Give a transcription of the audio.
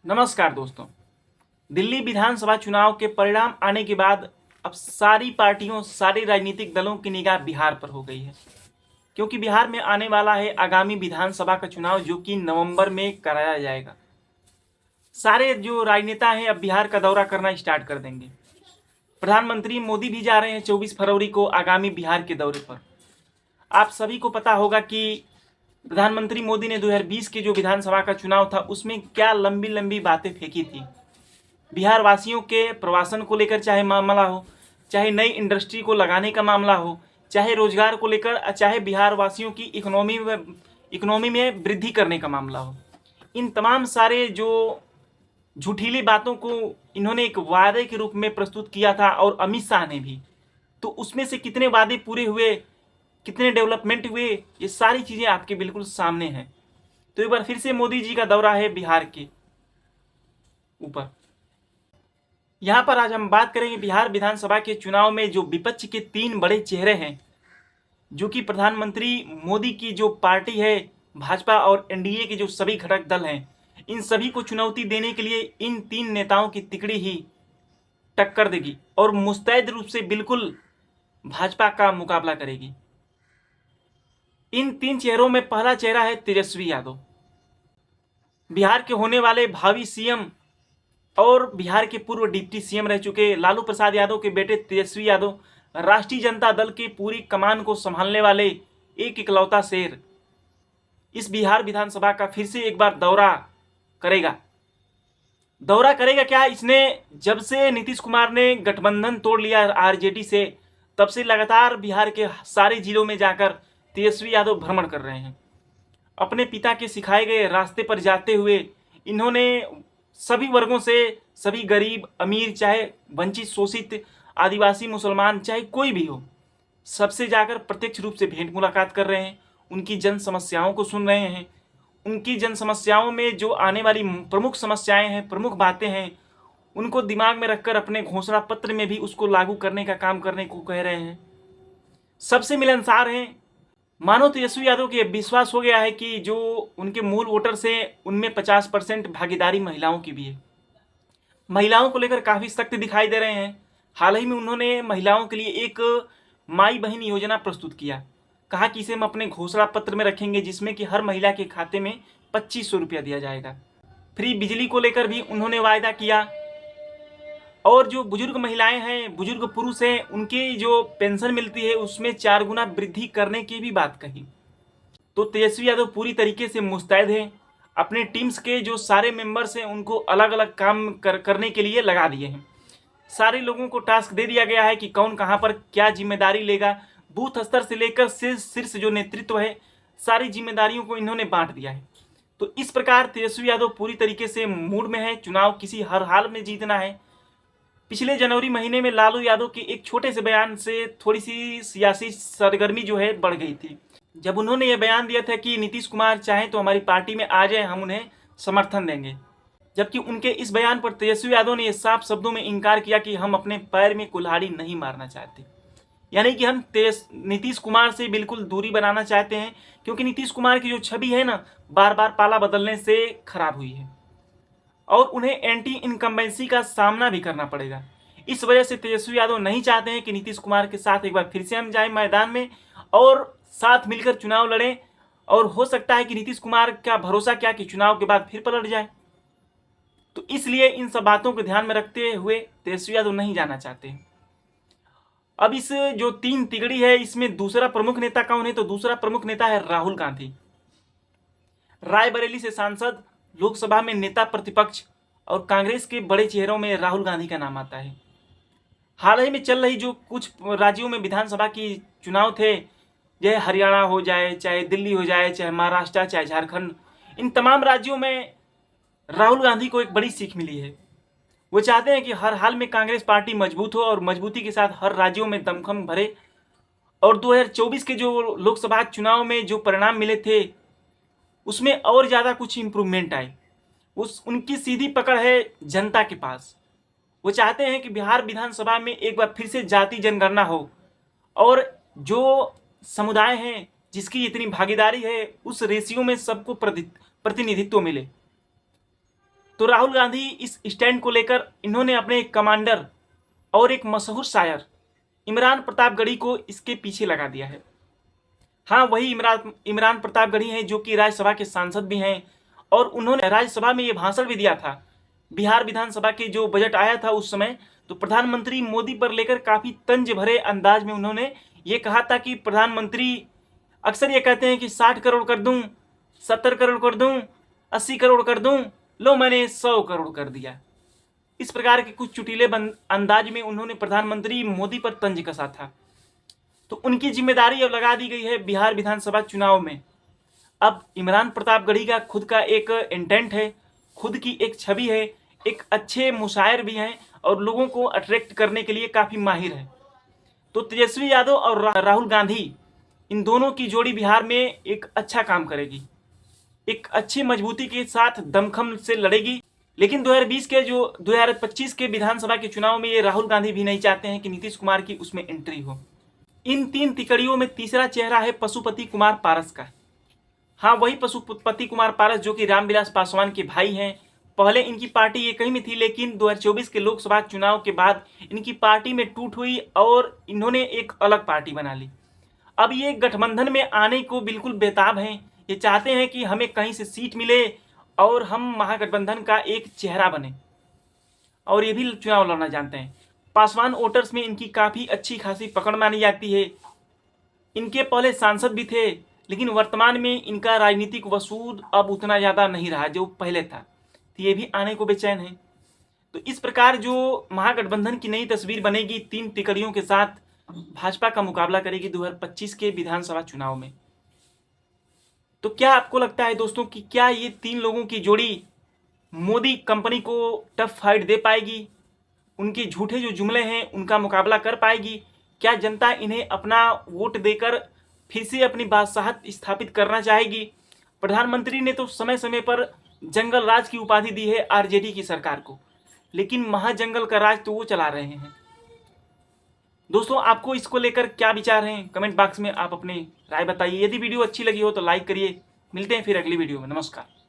नमस्कार दोस्तों। दिल्ली विधानसभा चुनाव के परिणाम आने के बाद अब सारी पार्टियों, सारे राजनीतिक दलों की निगाह बिहार पर हो गई है, क्योंकि बिहार में आने वाला है आगामी विधानसभा का चुनाव, जो कि नवंबर में कराया जाएगा। सारे जो राजनेता हैं अब बिहार का दौरा करना स्टार्ट कर देंगे। प्रधानमंत्री मोदी भी जा रहे हैं 24 फरवरी को आगामी बिहार के दौरे पर। आप सभी को पता होगा कि प्रधानमंत्री मोदी ने 2020 के जो विधानसभा का चुनाव था उसमें क्या लंबी लंबी बातें फेंकी थी। बिहार वासियों के प्रवासन को लेकर चाहे मामला हो, चाहे नई इंडस्ट्री को लगाने का मामला हो, चाहे रोजगार को लेकर, चाहे बिहार वासियों की इकोनॉमी में वृद्धि करने का मामला हो, इन तमाम सारे जो झूठीली बातों को इन्होंने एक वादे के रूप में प्रस्तुत किया था, और अमित शाह ने भी। तो उसमें से कितने वादे पूरे हुए, कितने डेवलपमेंट हुए, ये सारी चीज़ें आपके बिल्कुल सामने हैं। तो एक बार फिर से मोदी जी का दौरा है बिहार के ऊपर। यहाँ पर आज हम बात करेंगे बिहार विधानसभा के चुनाव में जो विपक्ष के 3 बड़े चेहरे हैं, जो कि प्रधानमंत्री मोदी की जो पार्टी है भाजपा और एनडीए के जो सभी घटक दल हैं, इन सभी को चुनौती देने के लिए इन 3 नेताओं की तिकड़ी ही टक्कर देगी और मुस्तैद रूप से बिल्कुल भाजपा का मुकाबला करेगी। इन 3 चेहरों में पहला चेहरा है तेजस्वी यादव, बिहार के होने वाले भावी सीएम और बिहार के पूर्व डिप्टी सीएम रह चुके लालू प्रसाद यादव के बेटे तेजस्वी यादव राष्ट्रीय जनता दल की पूरी कमान को संभालने वाले एक इकलौता शेर इस बिहार विधानसभा का फिर से एक बार दौरा करेगा। दौरा करेगा क्या, इसने जब से नीतीश कुमार ने गठबंधन तोड़ लिया आरजेडी से, तब से लगातार बिहार के सारे जिलों में जाकर तेजस्वी यादव भ्रमण कर रहे हैं। अपने पिता के सिखाए गए रास्ते पर जाते हुए इन्होंने सभी वर्गों से, सभी गरीब अमीर, चाहे वंचित शोषित आदिवासी मुसलमान, चाहे कोई भी हो, सबसे जाकर प्रत्यक्ष रूप से भेंट मुलाकात कर रहे हैं। उनकी जन समस्याओं को सुन रहे हैं। उनकी जन समस्याओं में जो आने वाली प्रमुख समस्याएं हैं, प्रमुख बातें हैं, उनको दिमाग में रखकर अपने घोषणा पत्र में भी उसको लागू करने का काम करने को कह रहे हैं। सबसे मिलनसार हैं। मानो तेजस्वी यादव को विश्वास हो गया है कि जो उनके मूल वोटर्स हैं उनमें 50% भागीदारी महिलाओं की भी है। महिलाओं को लेकर काफ़ी सख्त दिखाई दे रहे हैं। हाल ही में उन्होंने महिलाओं के लिए एक माई बहन योजना प्रस्तुत किया। कहा कि इसे हम अपने घोषणा पत्र में रखेंगे, जिसमें कि हर महिला के खाते में 2500 रुपया दिया जाएगा। फ्री बिजली को लेकर भी उन्होंने वायदा किया। और जो बुजुर्ग महिलाएं हैं, बुजुर्ग पुरुष हैं, उनकी जो पेंशन मिलती है उसमें 4 गुना वृद्धि करने की भी बात कही। तो तेजस्वी यादव पूरी तरीके से मुस्तैद हैं। अपने टीम्स के जो सारे मेंबर्स हैं उनको अलग अलग काम करने के लिए लगा दिए हैं। सारे लोगों को टास्क दे दिया गया है कि कौन कहाँ पर क्या जिम्मेदारी लेगा। बूथ स्तर से लेकर शीर्ष जो नेतृत्व है, सारी जिम्मेदारियों को इन्होंने बांट दिया है। तो इस प्रकार तेजस्वी यादव पूरी तरीके से मूड में है। चुनाव किसी हर हाल में जीतना है। पिछले जनवरी महीने में लालू यादव के एक छोटे से बयान से थोड़ी सी सियासी सरगर्मी जो है बढ़ गई थी, जब उन्होंने ये बयान दिया था कि नीतीश कुमार चाहें तो हमारी पार्टी में आ जाए, हम उन्हें समर्थन देंगे। जबकि उनके इस बयान पर तेजस्वी यादव ने ये साफ शब्दों में इनकार किया कि हम अपने पैर में कुल्हाड़ी नहीं मारना चाहते, यानी कि हम नीतीश कुमार से बिल्कुल दूरी बनाना चाहते हैं, क्योंकि नीतीश कुमार की जो छवि है ना, बार बार पाला बदलने से खराब हुई है और उन्हें एंटी इनकम्बेंसी का सामना भी करना पड़ेगा। इस वजह से तेजस्वी यादव नहीं चाहते हैं कि नीतीश कुमार के साथ एक बार फिर से हम जाएं मैदान में और साथ मिलकर चुनाव लड़ें। और हो सकता है कि नीतीश कुमार का भरोसा क्या कि चुनाव के बाद फिर पलट जाए। तो इसलिए इन सब बातों को ध्यान में रखते हुए तेजस्वी यादव नहीं जाना चाहते। अब इस जो 3 तिगड़ी है, इसमें दूसरा प्रमुख नेता कौन है, तो दूसरा प्रमुख नेता है राहुल गांधी। रायबरेली से सांसद, लोकसभा में नेता प्रतिपक्ष, और कांग्रेस के बड़े चेहरों में राहुल गांधी का नाम आता है। हाल ही में चल रही जो कुछ राज्यों में विधानसभा की चुनाव थे, चाहे हरियाणा हो जाए, चाहे दिल्ली हो जाए, चाहे महाराष्ट्र, चाहे झारखंड, इन तमाम राज्यों में राहुल गांधी को एक बड़ी सीख मिली है। वो चाहते हैं कि हर हाल में कांग्रेस पार्टी मजबूत हो और मजबूती के साथ हर राज्यों में दमखम भरे। और 2024 के जो लोकसभा चुनाव में जो परिणाम मिले थे उसमें और ज़्यादा कुछ इम्प्रूवमेंट आए। उनकी सीधी पकड़ है जनता के पास। वो चाहते हैं कि बिहार विधानसभा में एक बार फिर से जाति जनगणना हो और जो समुदाय हैं जिसकी इतनी भागीदारी है उस रेशियो में सबको प्रतिनिधित्व मिले। तो राहुल गांधी इस स्टैंड को लेकर इन्होंने अपने एक कमांडर और एक मशहूर शायर इमरान प्रतापगढ़ी को इसके पीछे लगा दिया है। हाँ, वही इमरान प्रतापगढ़ी हैं जो कि राज्यसभा के सांसद भी हैं और उन्होंने राज्यसभा में ये भाषण भी दिया था। बिहार विधानसभा के जो बजट आया था उस समय, तो प्रधानमंत्री मोदी पर लेकर काफ़ी तंज भरे अंदाज में उन्होंने ये कहा था कि प्रधानमंत्री अक्सर ये कहते हैं कि 60 करोड़ कर दूं, 70 करोड़ कर दूं, 80 करोड़ कर दूं, लो मैंने 100 करोड़ कर दिया। इस प्रकार के कुछ चुटीले अंदाज में उन्होंने प्रधानमंत्री मोदी पर तंज कसा था। तो उनकी जिम्मेदारी अब लगा दी गई है बिहार विधानसभा चुनाव में। अब इमरान प्रतापगढ़ी का खुद का एक इंटेंट है, खुद की एक छवि है, एक अच्छे मुशायर भी हैं और लोगों को अट्रैक्ट करने के लिए काफ़ी माहिर है। तो तेजस्वी यादव और राहुल गांधी, इन दोनों की जोड़ी बिहार में एक अच्छा काम करेगी, एक अच्छी मजबूती के साथ दमखम से लड़ेगी। लेकिन 2025 के विधानसभा के चुनाव में ये राहुल गांधी भी नहीं चाहते हैं कि नीतीश कुमार की उसमें एंट्री हो। इन 3 तिकड़ियों में तीसरा चेहरा है पशुपति कुमार पारस का। हाँ, वही पशुपति कुमार पारस जो कि रामविलास पासवान के भाई हैं। पहले इनकी पार्टी ये कहीं में थी, लेकिन 2024 के लोकसभा चुनाव के बाद इनकी पार्टी में टूट हुई और इन्होंने एक अलग पार्टी बना ली। अब ये गठबंधन में आने को बिल्कुल बेताब हैं। ये चाहते हैं कि हमें कहीं से सीट मिले और हम महागठबंधन का एक चेहरा बने, और ये भी चुनाव लड़ना जानते हैं। पासवान वोटर्स में इनकी काफ़ी अच्छी खासी पकड़ मानी जाती है। इनके पहले सांसद भी थे, लेकिन वर्तमान में इनका राजनीतिक वसूल अब उतना ज़्यादा नहीं रहा जो पहले था, तो ये भी आने को बेचैन है। तो इस प्रकार जो महागठबंधन की नई तस्वीर बनेगी, 3 टिकड़ियों के साथ भाजपा का मुकाबला करेगी 2025 के विधानसभा चुनाव में। तो क्या आपको लगता है दोस्तों कि क्या ये 3 लोगों की जोड़ी मोदी कंपनी को टफ फाइट दे पाएगी? उनके झूठे जो जुमले हैं उनका मुकाबला कर पाएगी? क्या जनता इन्हें अपना वोट देकर फिर से अपनी बादशाहत स्थापित करना चाहेगी? प्रधानमंत्री ने तो समय समय पर जंगल राज की उपाधि दी है आरजेडी की सरकार को, लेकिन महाजंगल का राज तो वो चला रहे हैं। दोस्तों, आपको इसको लेकर क्या विचार हैं? कमेंट बॉक्स में आप अपनी राय बताइए। यदि वीडियो अच्छी लगी हो तो लाइक करिए। मिलते हैं फिर अगली वीडियो में। नमस्कार।